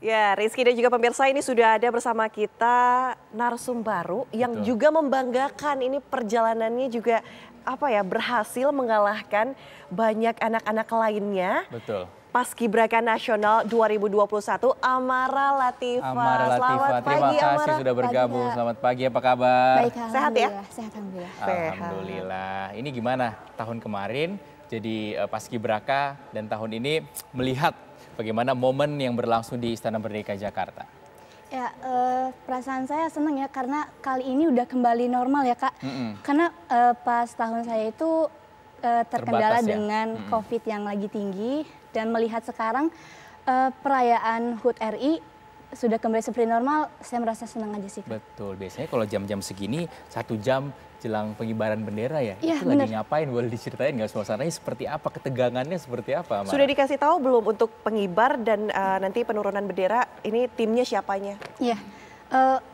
Ya, Rizky dan juga pemirsa, ini sudah ada bersama kita narsum baru yang juga membanggakan. Ini perjalanannya juga berhasil mengalahkan banyak anak-anak lainnya. Betul. Paskibraka Nasional 2021, Amara Latifa. Selamat pagi, terima kasih Amara. Sudah bergabung. Selamat pagi, apa kabar? Baik, sehat ya? Sehat, alhamdulillah. Alhamdulillah. Ini gimana tahun kemarin jadi paskibraka dan tahun ini melihat bagaimana momen yang berlangsung di Istana Merdeka Jakarta? Ya, perasaan saya senang ya karena kali ini udah kembali normal ya Kak. Karena pas tahun saya itu terkendala dengan COVID yang lagi tinggi, dan melihat sekarang perayaan HUT RI sudah kembali seperti normal, saya merasa senang aja sih Kak. Betul, biasanya kalau jam-jam segini 1 jam jelang pengibaran bendera ya, itu bener. Lagi ngapain, boleh diceritain nggak suasananya seperti apa, ketegangannya seperti apa? Amara? Sudah dikasih tahu belum untuk pengibar dan nanti penurunan bendera, ini timnya siapanya? Iya,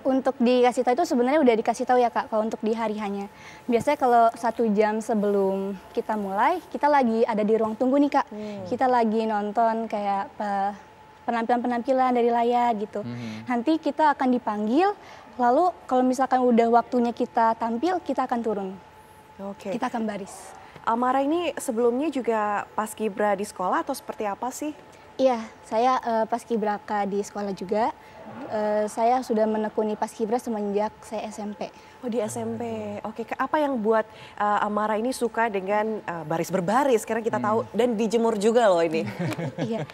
untuk dikasih tahu itu sebenarnya udah dikasih tahu ya Kak, kalau untuk di hari hanya. Biasanya kalau 1 jam sebelum kita mulai, kita lagi ada di ruang tunggu nih Kak. Kita lagi nonton kayak penampilan-penampilan dari layar gitu. Nanti kita akan dipanggil, lalu kalau misalkan udah waktunya kita tampil, kita akan turun. Oke. Kita akan baris. Amara ini sebelumnya juga paskibra di sekolah atau seperti apa sih? Iya, saya paskibraka di sekolah juga. Saya sudah menekuni paskibra semenjak saya SMP. Oh, di SMP. Oke, apa yang buat Amara ini suka dengan baris berbaris? Karena kita tahu dan dijemur juga loh ini. Iya.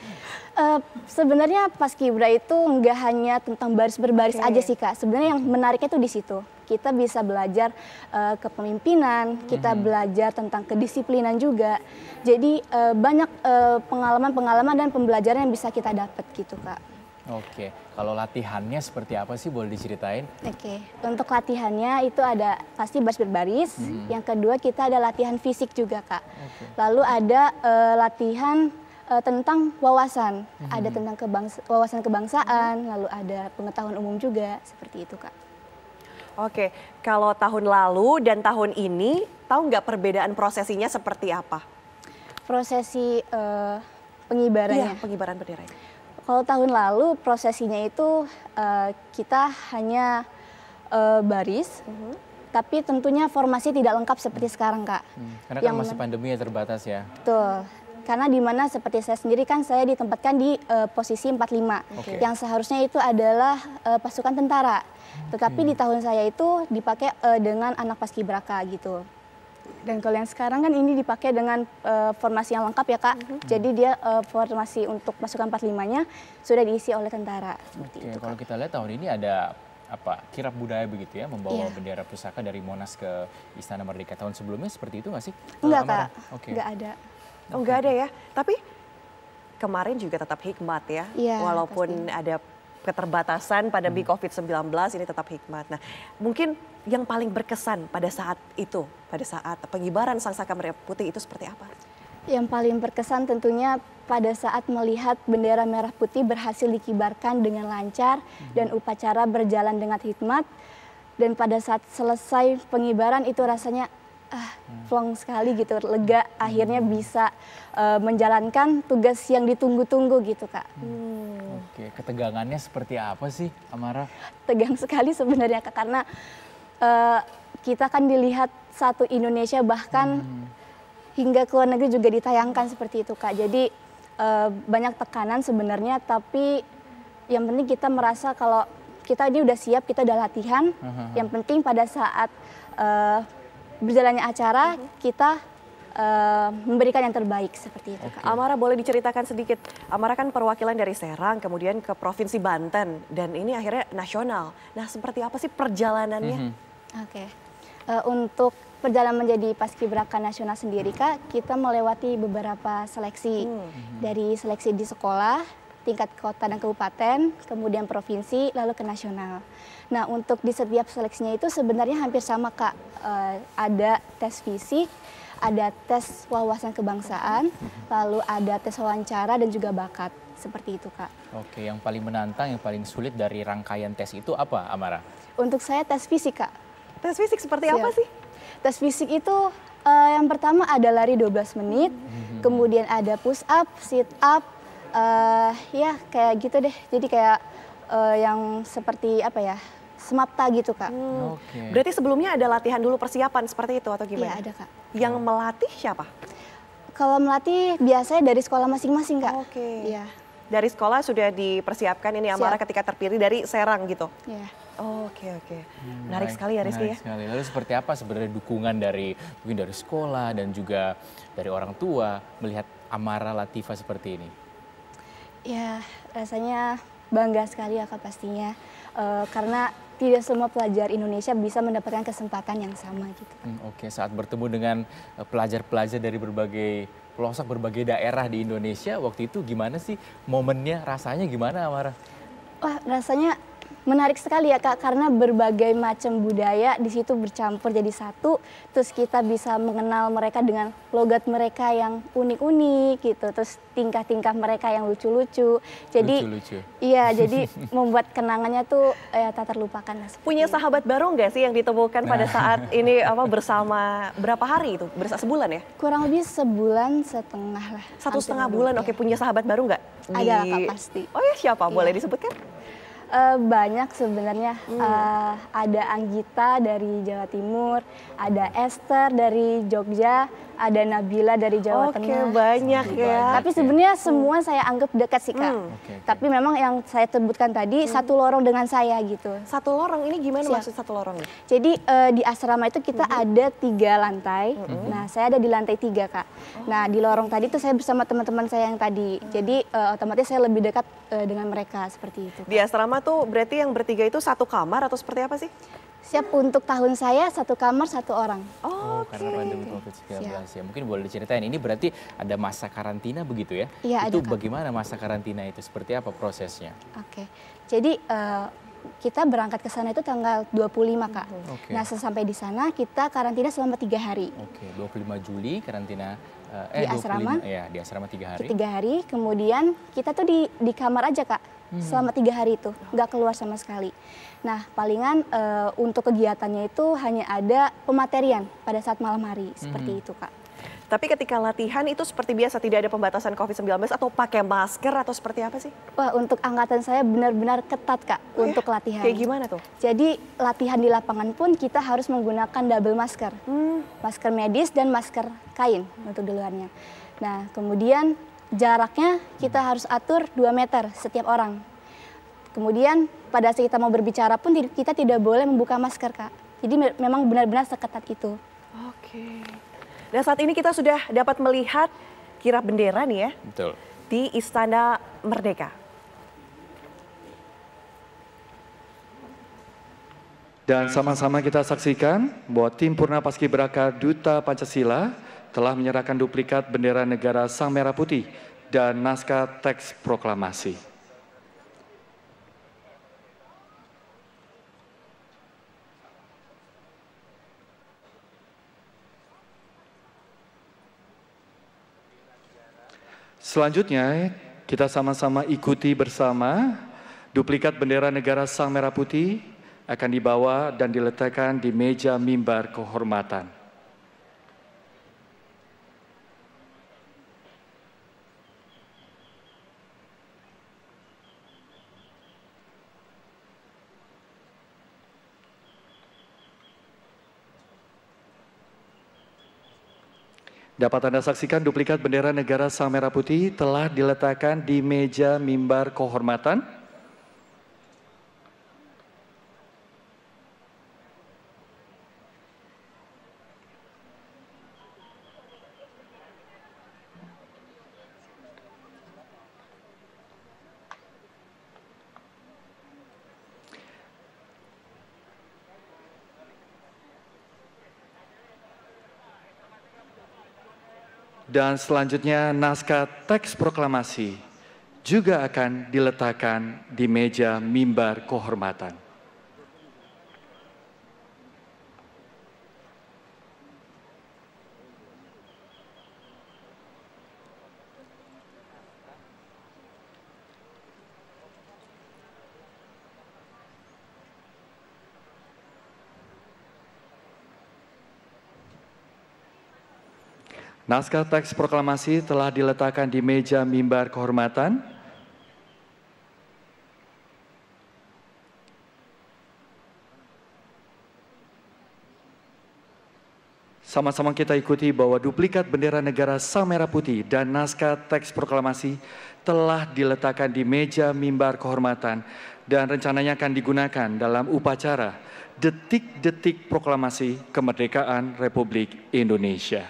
Sebenarnya paskibra itu nggak hanya tentang baris berbaris aja sih Kak. Sebenarnya yang menariknya tuh di situ. Kita bisa belajar kepemimpinan, kita belajar tentang kedisiplinan juga. Jadi banyak pengalaman-pengalaman dan pembelajaran yang bisa kita dapat gitu Kak. Oke, kalau latihannya seperti apa sih, boleh diceritain? Oke, untuk latihannya itu ada pasti baris berbaris. Yang kedua kita ada latihan fisik juga Kak. Lalu ada latihan tentang wawasan. Ada tentang wawasan kebangsaan, lalu ada pengetahuan umum juga, seperti itu Kak. Oke, kalau tahun lalu dan tahun ini, tahu nggak perbedaan prosesinya seperti apa? Prosesi pengibarannya? Iya, pengibaran bendera. Kalau tahun lalu prosesinya itu kita hanya baris, tapi tentunya formasi tidak lengkap seperti sekarang Kak. Karena kan masih pandemi ya, terbatas ya? Betul. Karena di mana seperti saya sendiri kan saya ditempatkan di posisi 45, yang seharusnya itu adalah pasukan tentara. Tetapi di tahun saya itu dipakai dengan anak paskibraka gitu. Dan kalau yang sekarang kan ini dipakai dengan formasi yang lengkap ya Kak. Jadi dia formasi untuk pasukan 45-nya sudah diisi oleh tentara. Seperti itu, kalau kita lihat tahun ini ada kirap budaya begitu ya, membawa bendera pusaka dari Monas ke Istana Merdeka. Tahun sebelumnya seperti itu nggak sih? Enggak Kak, nggak ada. Oh, nggak ada ya, tapi kemarin juga tetap hikmat ya, walaupun ada keterbatasan pandemi COVID-19, ini tetap hikmat. Nah, mungkin yang paling berkesan pada saat itu, pada saat pengibaran Sangsaka Merah Putih itu seperti apa? Yang paling berkesan tentunya pada saat melihat bendera merah putih berhasil dikibarkan dengan lancar dan upacara berjalan dengan hikmat. Dan pada saat selesai pengibaran itu rasanya plong sekali gitu, lega, akhirnya bisa menjalankan tugas yang ditunggu-tunggu gitu Kak. Oke, ketegangannya seperti apa sih Amara? Tegang sekali sebenarnya Kak, karena kita kan dilihat satu Indonesia, bahkan hingga ke luar negeri juga ditayangkan seperti itu Kak. Jadi banyak tekanan sebenarnya, tapi yang penting kita merasa kalau kita ini udah siap, kita udah latihan. Yang penting pada saat berjalannya acara, kita memberikan yang terbaik seperti itu. Amara, boleh diceritakan sedikit, Amara kan perwakilan dari Serang, kemudian ke Provinsi Banten, dan ini akhirnya nasional. Nah, seperti apa sih perjalanannya? Oke, untuk perjalanan menjadi paskibraka nasional sendiri Kak, kita melewati beberapa seleksi. Dari seleksi di sekolah, tingkat kota dan kabupaten, kemudian provinsi, lalu ke nasional. Nah, untuk di setiap seleksinya itu sebenarnya hampir sama Kak. Ada tes fisik, ada tes wawasan kebangsaan, lalu ada tes wawancara dan juga bakat. Seperti itu Kak. Oke, yang paling menantang, yang paling sulit dari rangkaian tes itu apa Amara? Untuk saya tes fisik Kak. Tes fisik seperti apa sih? Tes fisik itu yang pertama ada lari 12 menit, kemudian ada push up, sit up, Ya kayak gitu deh. Jadi kayak yang seperti apa ya, semapta gitu Kak. Okay. Berarti sebelumnya ada latihan dulu persiapan seperti itu atau gimana? Iya ada Kak. Yang melatih siapa? Kalau melatih biasanya dari sekolah masing-masing Kak. Oke. Iya. Dari sekolah sudah dipersiapkan ini Amara ketika terpilih dari Serang gitu? Iya. Oke. Menarik sekali ya Rizky ya. Sekali. Lalu seperti apa sebenarnya dukungan dari mungkin dari sekolah dan juga dari orang tua melihat Amara Latifah seperti ini? Ya rasanya bangga sekali ya Kak pastinya. Karena tidak semua pelajar Indonesia bisa mendapatkan kesempatan yang sama gitu. Oke, saat bertemu dengan pelajar-pelajar dari berbagai pelosok, berbagai daerah di Indonesia, waktu itu gimana sih momennya, rasanya gimana Amara? Wah rasanya menarik sekali ya Kak, karena berbagai macam budaya di situ bercampur jadi satu, terus kita bisa mengenal mereka dengan logat mereka yang unik-unik gitu, terus tingkah-tingkah mereka yang lucu-lucu. Jadi iya, jadi membuat kenangannya tuh tak terlupakan. Punya sahabat baru nggak sih yang ditemukan pada saat ini bersama berapa hari itu? Sebulan ya? Kurang lebih sebulan setengah lah. 1,5 bulan, oke. Punya sahabat baru nggak? Ada Kak pasti. Oh ya, siapa? Boleh disebutkan? Banyak sebenarnya. Ada Anggita dari Jawa Timur, ada Esther dari Jogja, ada Nabila dari Jawa Tengah. Oke, banyak ya. Tapi sebenarnya semua saya anggap dekat sih Kak. Tapi memang yang saya sebutkan tadi satu lorong dengan saya gitu. Satu lorong ini gimana maksud satu lorong? Jadi di asrama itu kita ada 3 lantai. Nah saya ada di lantai 3 Kak. Nah di lorong tadi tuh saya bersama teman-teman saya yang tadi. Jadi otomatis saya lebih dekat dengan mereka seperti itu. Di asrama tuh berarti yang bertiga itu satu kamar atau seperti apa sih? Siap, untuk tahun saya 1 kamar 1 orang. Karena pandemi COVID-19 ya. Mungkin boleh diceritain, ini berarti ada masa karantina begitu ya? Iya, itu ada, bagaimana masa karantina itu? Seperti apa prosesnya? Oke, jadi kita berangkat ke sana itu tanggal 25 Kak. Nah sesampai di sana kita karantina selama 3 hari. 25 Juli karantina. Di asrama? Ya, di asrama 3 hari. 3 hari, kemudian kita tuh di kamar aja Kak, selama 3 hari itu, nggak keluar sama sekali. Nah palingan untuk kegiatannya itu hanya ada pematerian pada saat malam hari, seperti itu Kak. Tapi ketika latihan itu seperti biasa, tidak ada pembatasan COVID-19 atau pakai masker atau seperti apa sih? Wah untuk angkatan saya benar-benar ketat Kak untuk latihan. Kayak gimana tuh? Jadi latihan di lapangan pun kita harus menggunakan double masker. Masker medis dan masker kain untuk di luarnya. Nah kemudian jaraknya kita harus atur 2 meter setiap orang. Kemudian pada saat kita mau berbicara pun kita tidak boleh membuka masker Kak. Jadi memang benar-benar seketat itu. Oke. Dan saat ini kita sudah dapat melihat kirap bendera nih ya. Betul. Di Istana Merdeka. Dan sama-sama kita saksikan bahwa tim Purna Paskibraka Duta Pancasila telah menyerahkan duplikat bendera negara Sang Merah Putih dan naskah teks proklamasi. Selanjutnya, kita sama-sama ikuti bersama duplikat bendera negara Sang Merah Putih akan dibawa dan diletakkan di meja mimbar kehormatan. Dapat Anda saksikan duplikat bendera negara Sang Merah Putih telah diletakkan di meja mimbar kehormatan. Dan selanjutnya naskah teks proklamasi juga akan diletakkan di meja mimbar kehormatan. Naskah teks proklamasi telah diletakkan di meja mimbar kehormatan. Sama-sama kita ikuti bahwa duplikat bendera negara Sang Merah Putih dan naskah teks proklamasi telah diletakkan di meja mimbar kehormatan dan rencananya akan digunakan dalam upacara detik-detik proklamasi kemerdekaan Republik Indonesia.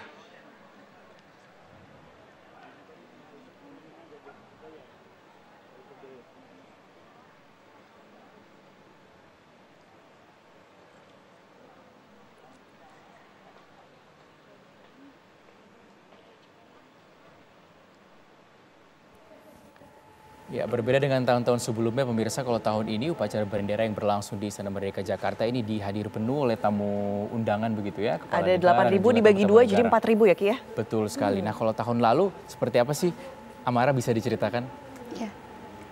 Ya, berbeda dengan tahun-tahun sebelumnya, pemirsa, kalau tahun ini upacara bendera yang berlangsung di Istana Merdeka Jakarta ini dihadiri penuh oleh tamu undangan begitu ya. Ada 8.000 dibagi 2 jadi 4.000 ya Ki ya? Betul sekali. Nah kalau tahun lalu seperti apa sih, Amara, bisa diceritakan? Ya,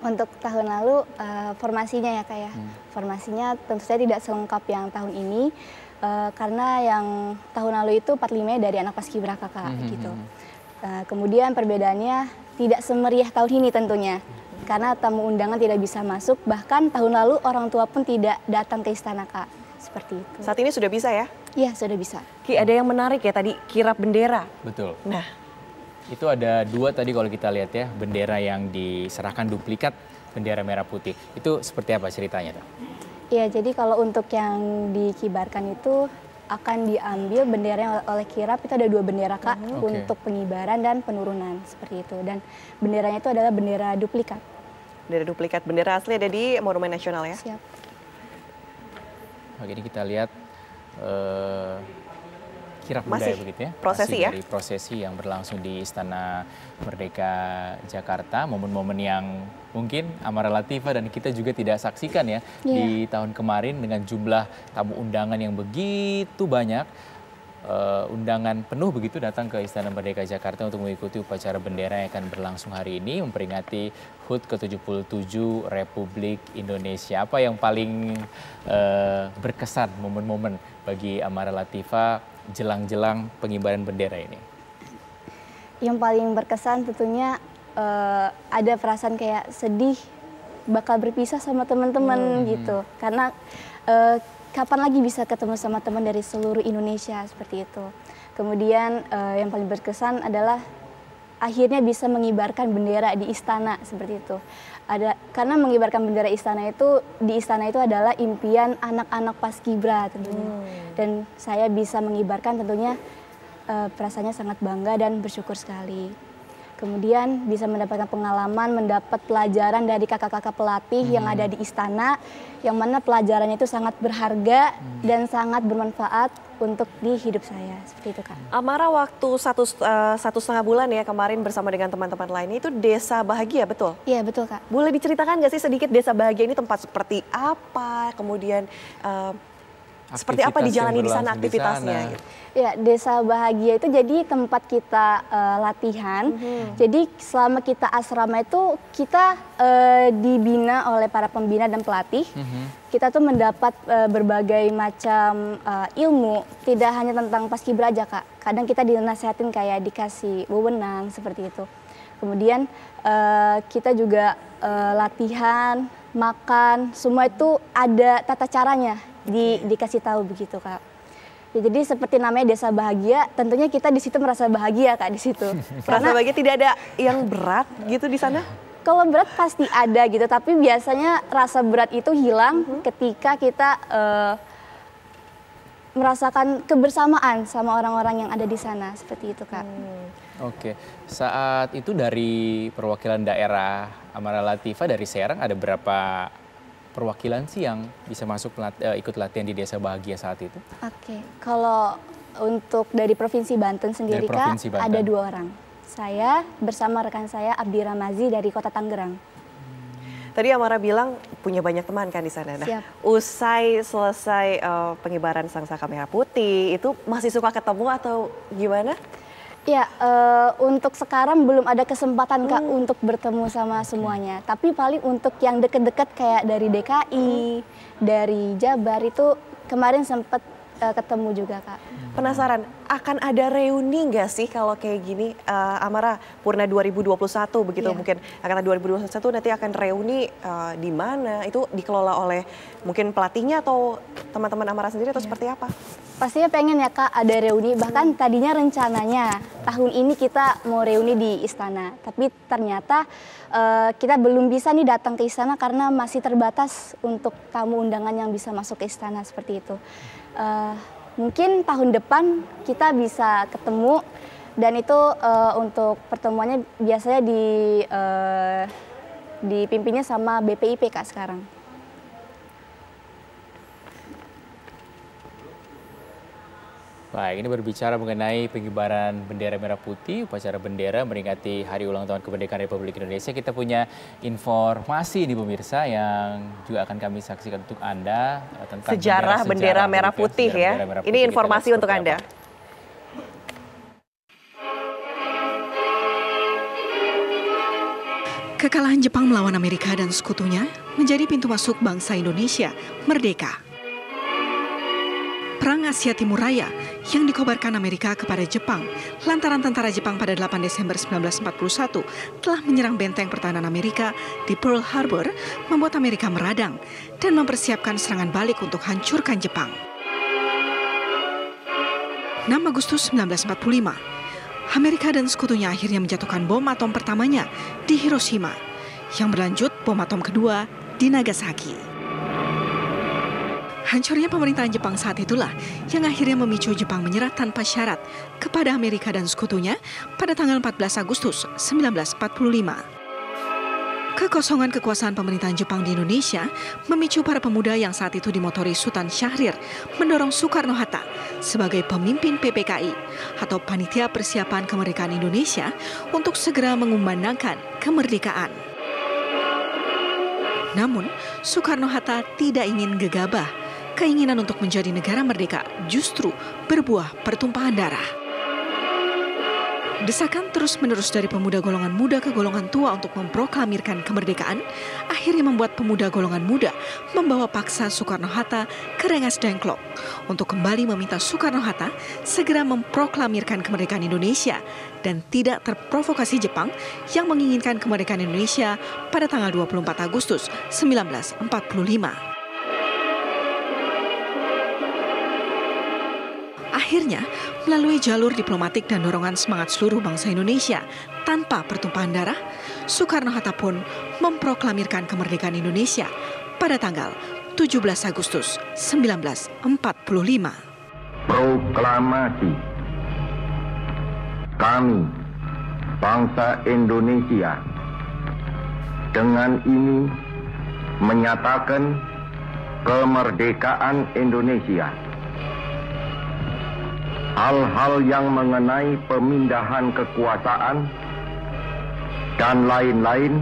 untuk tahun lalu formasinya ya Kak ya. Formasinya tentu saja tidak selengkap yang tahun ini. Karena yang tahun lalu itu 45 dari anak paskibraka Kak gitu. Kemudian perbedaannya tidak semeriah tahun ini tentunya. Karena tamu undangan tidak bisa masuk, bahkan tahun lalu orang tua pun tidak datang ke istana Kak, seperti itu. Saat ini sudah bisa ya? Iya, sudah bisa. Ki, ada yang menarik ya tadi, kirap bendera. Betul. Nah, itu ada 2 tadi kalau kita lihat ya, bendera yang diserahkan duplikat bendera merah putih. Itu seperti apa ceritanya? Iya, jadi kalau untuk yang dikibarkan itu akan diambil benderanya oleh kirap, itu ada 2 bendera Kak, untuk pengibaran dan penurunan, seperti itu. Dan benderanya itu adalah bendera duplikat. Bendera duplikat, bendera asli ada di Monumen Nasional ya? Siap. Oke, ini kita lihat kirap Masih budaya begitu ya. prosesi masih ya? dari prosesi yang berlangsung di Istana Merdeka Jakarta, momen-momen yang mungkin Amara Latifah dan kita juga tidak saksikan ya di tahun kemarin dengan jumlah tamu undangan yang begitu banyak. Undangan penuh begitu datang ke Istana Merdeka Jakarta untuk mengikuti upacara bendera yang akan berlangsung hari ini memperingati HUT ke-77 Republik Indonesia. Apa yang paling berkesan momen-momen bagi Amara Latifah jelang-jelang pengibaran bendera ini? Yang paling berkesan tentunya ada perasaan kayak sedih bakal berpisah sama teman-teman gitu. Karena kapan lagi bisa ketemu sama teman dari seluruh Indonesia seperti itu. Kemudian yang paling berkesan adalah akhirnya bisa mengibarkan bendera di istana seperti itu. Karena mengibarkan bendera istana itu di istana itu adalah impian anak-anak paskibra tentunya. Dan saya bisa mengibarkan tentunya perasaannya sangat bangga dan bersyukur sekali. Kemudian bisa mendapatkan pengalaman, mendapat pelajaran dari kakak-kakak pelatih yang ada di istana, yang mana pelajarannya itu sangat berharga dan sangat bermanfaat untuk di hidup saya, seperti itu Kak. Amara waktu 1,5 bulan ya kemarin bersama dengan teman-teman lainnya itu Desa Bahagia, betul? Iya betul Kak. Boleh diceritakan nggak sih sedikit Desa Bahagia ini tempat seperti apa, kemudian seperti apa dijalani di sana aktivitasnya? Ya, Desa Bahagia itu jadi tempat kita latihan. Jadi selama kita asrama itu kita dibina oleh para pembina dan pelatih. Kita tuh mendapat berbagai macam ilmu, tidak hanya tentang paskibra aja Kak. Kadang kita dinasihatin kayak dikasih wewenang seperti itu. Kemudian kita juga latihan, makan, semua itu ada tata caranya. Dikasih tahu begitu Kak. Ya, jadi seperti namanya Desa Bahagia, tentunya kita di situ merasa bahagia Kak di situ. Merasa bahagia, tidak ada yang berat gitu di sana? Kalau berat pasti ada gitu, tapi biasanya rasa berat itu hilang ketika kita merasakan kebersamaan sama orang-orang yang ada di sana, seperti itu Kak. Oke, saat itu dari perwakilan daerah Amara Latifah dari Serang ada berapa perwakilan sih yang bisa masuk ikut latihan di Desa Bahagia saat itu? Oke, kalau untuk dari Provinsi Banten sendiri Kak, ada 2 orang. Saya bersama rekan saya Abdi Ramazi dari Kota Tangerang. Tadi Amara bilang punya banyak teman kan di sana. Nah, usai selesai pengibaran Sangsaka Merah Putih, itu masih suka ketemu atau gimana? Ya, untuk sekarang belum ada kesempatan Kak untuk bertemu sama semuanya. Tapi paling untuk yang deket-deket kayak dari DKI, dari Jabar itu kemarin sempat ketemu juga Kak. Penasaran, akan ada reuni nggak sih kalau kayak gini? Amara, Purna 2021 begitu mungkin. Angkatan 2021 nanti akan reuni di mana? Itu dikelola oleh mungkin pelatihnya atau teman-teman Amara sendiri atau seperti apa? Pastinya pengen ya Kak ada reuni, bahkan tadinya rencananya tahun ini kita mau reuni di istana. Tapi ternyata kita belum bisa nih datang ke istana karena masih terbatas untuk tamu undangan yang bisa masuk ke istana seperti itu. Mungkin tahun depan kita bisa ketemu dan itu untuk pertemuannya biasanya dipimpinnya sama BPIP Kak sekarang. Baik, ini berbicara mengenai pengibaran bendera merah putih, upacara bendera meringati Hari Ulang Tahun Kemerdekaan Republik Indonesia. Kita punya informasi nih pemirsa yang juga akan kami saksikan untuk Anda tentang sejarah bendera merah putih ya. Ini informasi untuk Anda. Kekalahan Jepang melawan Amerika dan sekutunya menjadi pintu masuk bangsa Indonesia merdeka. Perang Asia Timur Raya yang dikobarkan Amerika kepada Jepang lantaran tentara Jepang pada 8 Desember 1941 telah menyerang benteng pertahanan Amerika di Pearl Harbor membuat Amerika meradang dan mempersiapkan serangan balik untuk hancurkan Jepang. 6 Agustus 1945, Amerika dan sekutunya akhirnya menjatuhkan bom atom pertamanya di Hiroshima yang berlanjut bom atom kedua di Nagasaki. Hancurnya pemerintahan Jepang saat itulah yang akhirnya memicu Jepang menyerah tanpa syarat kepada Amerika dan sekutunya pada tanggal 14 Agustus 1945. Kekosongan kekuasaan pemerintahan Jepang di Indonesia memicu para pemuda yang saat itu dimotori Sultan Syahrir mendorong Soekarno-Hatta sebagai pemimpin PPKI atau Panitia Persiapan Kemerdekaan Indonesia untuk segera mengumandangkan kemerdekaan. Namun, Soekarno-Hatta tidak ingin gegabah. Keinginan untuk menjadi negara merdeka justru berbuah pertumpahan darah. Desakan terus-menerus dari pemuda golongan muda ke golongan tua untuk memproklamirkan kemerdekaan akhirnya membuat pemuda golongan muda membawa paksa Soekarno-Hatta ke Rengas Dengklok untuk kembali meminta Soekarno-Hatta segera memproklamirkan kemerdekaan Indonesia dan tidak terprovokasi Jepang yang menginginkan kemerdekaan Indonesia pada tanggal 24 Agustus 1945. Akhirnya, melalui jalur diplomatik dan dorongan semangat seluruh bangsa Indonesia tanpa pertumpahan darah, Soekarno-Hatta pun memproklamirkan kemerdekaan Indonesia pada tanggal 17 Agustus 1945. Proklamasi. Kami, bangsa Indonesia, dengan ini menyatakan kemerdekaan Indonesia. Hal-hal yang mengenai pemindahan kekuasaan dan lain-lain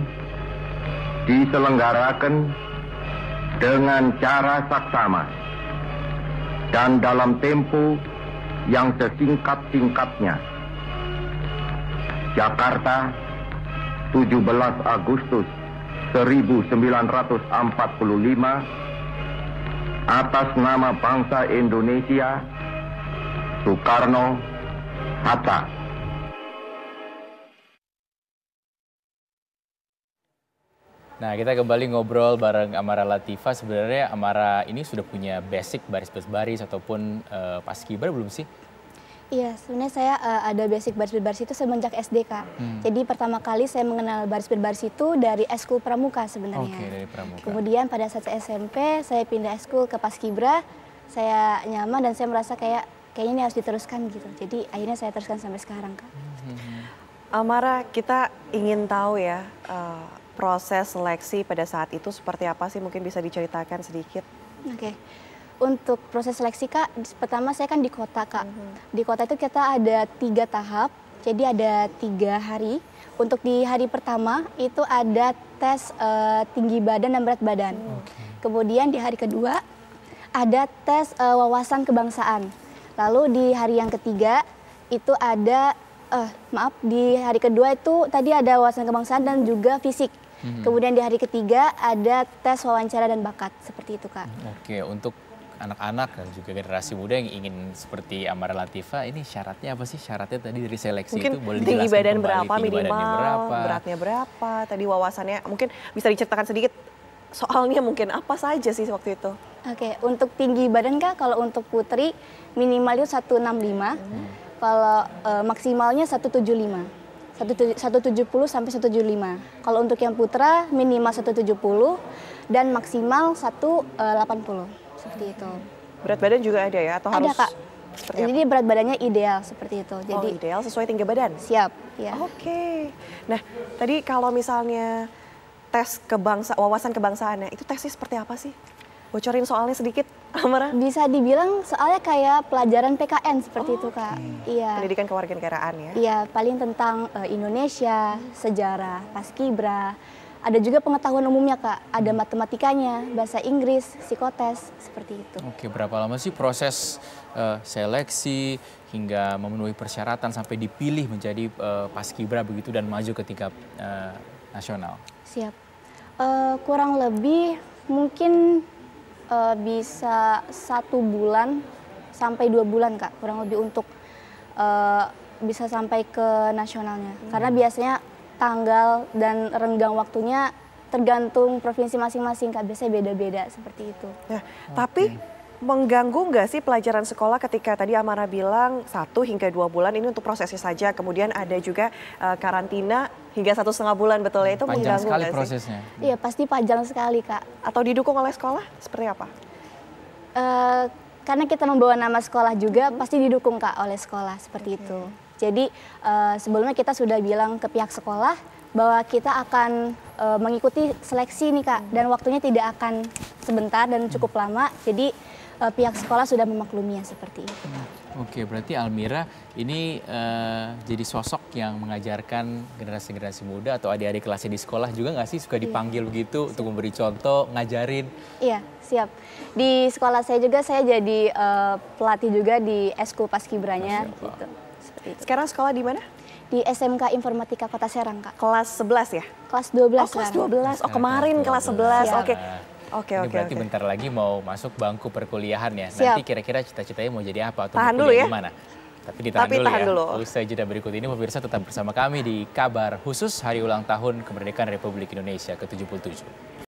diselenggarakan dengan cara saksama dan dalam tempo yang sesingkat-singkatnya. Jakarta, 17 Agustus 1945, atas nama bangsa Indonesia, Soekarno-Hatta. Nah, kita kembali ngobrol bareng Amara Latifah. Sebenarnya Amara ini sudah punya basic baris berbaris ataupun paskibra belum sih? Iya, sebenarnya saya ada basic baris berbaris itu semenjak SD, Kak. Jadi pertama kali saya mengenal baris berbaris itu dari eskul pramuka sebenarnya. Oke, dari pramuka. Kemudian pada saat saya SMP, saya pindah eskul ke paskibra. Saya nyaman dan saya merasa kayaknya ini harus diteruskan gitu. Jadi akhirnya saya teruskan sampai sekarang, Kak. Amara, kita ingin tahu ya proses seleksi pada saat itu seperti apa sih? Mungkin bisa diceritakan sedikit. Oke. Untuk proses seleksi, Kak, pertama saya kan di kota, Kak. Di kota itu kita ada 3 tahap, jadi ada 3 hari. Untuk di hari pertama itu ada tes tinggi badan dan berat badan. Kemudian di hari kedua ada tes wawasan kebangsaan. Lalu di hari yang ketiga itu ada, di hari kedua itu tadi ada wawasan kebangsaan dan juga fisik. Kemudian di hari ketiga ada tes wawancara dan bakat, seperti itu, Kak. Oke, untuk anak-anak dan juga generasi muda yang ingin seperti Amara Latifah, ini syaratnya apa sih? Syaratnya tadi dari seleksi mungkin itu boleh tinggi dijelaskan badan kembali, berapa tinggi minimal, badannya berapa, beratnya berapa, tadi wawasannya mungkin bisa diceritakan sedikit soalnya mungkin apa saja sih waktu itu? Oke, untuk tinggi badan Kak, kalau untuk putri minimal itu 165, kalau maksimalnya 175. 170 sampai 175. Kalau untuk yang putra minimal 170 dan maksimal 180. Seperti itu. Berat badan juga ada ya atau Ada harus Kak. Jadi berat badannya ideal seperti itu. Jadi ideal sesuai tinggi badan. Siap, ya. Oke. Nah, tadi kalau misalnya tes wawasan kebangsaannya, itu tesnya seperti apa sih? Bocorin soalnya sedikit, Amara. Bisa dibilang soalnya kayak pelajaran PKN seperti itu Kak. Iya. Pendidikan kewarganegaraan ya. Iya, paling tentang Indonesia, sejarah, paskibra. Ada juga pengetahuan umumnya Kak. Ada matematikanya, bahasa Inggris, psikotes, seperti itu. Oke, berapa lama sih proses seleksi hingga memenuhi persyaratan sampai dipilih menjadi paskibra begitu dan maju ke tingkat nasional? Siap. Kurang lebih mungkin bisa 1 bulan sampai 2 bulan Kak, kurang lebih untuk bisa sampai ke nasionalnya. Karena biasanya tanggal dan renggang waktunya tergantung provinsi masing-masing Kak, biasanya beda-beda seperti itu. Nah, tapi mengganggu nggak sih pelajaran sekolah ketika tadi Amara bilang 1 hingga 2 bulan ini untuk prosesnya saja, kemudian ada juga karantina hingga 1,5 bulan, betul ya, itu panjang mengganggu sekali nggak prosesnya. sih? Iya, pasti panjang sekali Kak. Atau didukung oleh sekolah seperti apa? Karena kita membawa nama sekolah juga, pasti didukung Kak oleh sekolah seperti itu. Jadi sebelumnya kita sudah bilang ke pihak sekolah bahwa kita akan mengikuti seleksi nih Kak, dan waktunya tidak akan sebentar dan cukup lama. Jadi pihak sekolah sudah memakluminya seperti itu. Oke, berarti Almira ini jadi sosok yang mengajarkan generasi-generasi muda atau adik-adik kelasnya di sekolah juga nggak sih suka dipanggil begitu untuk memberi contoh, ngajarin? Iya, siap. Di sekolah saya juga saya jadi pelatih juga di Eskul Paskibranya gitu. Seperti itu. Sekarang sekolah di mana? Di SMK Informatika Kota Serang Kak. Kelas 11 ya? Kelas 12. Oh, kelas 12. Oh, kemarin kelas 11. Oke. Ini berarti bentar lagi mau masuk bangku perkuliahan ya. Siap. Nanti kira-kira cita-citanya mau jadi apa atau tahan mau dulu ya. gimana? Tapi ditahan dulu ya. Usai jeda berikut ini pemirsa tetap bersama kami di kabar khusus Hari Ulang Tahun Kemerdekaan Republik Indonesia ke-77.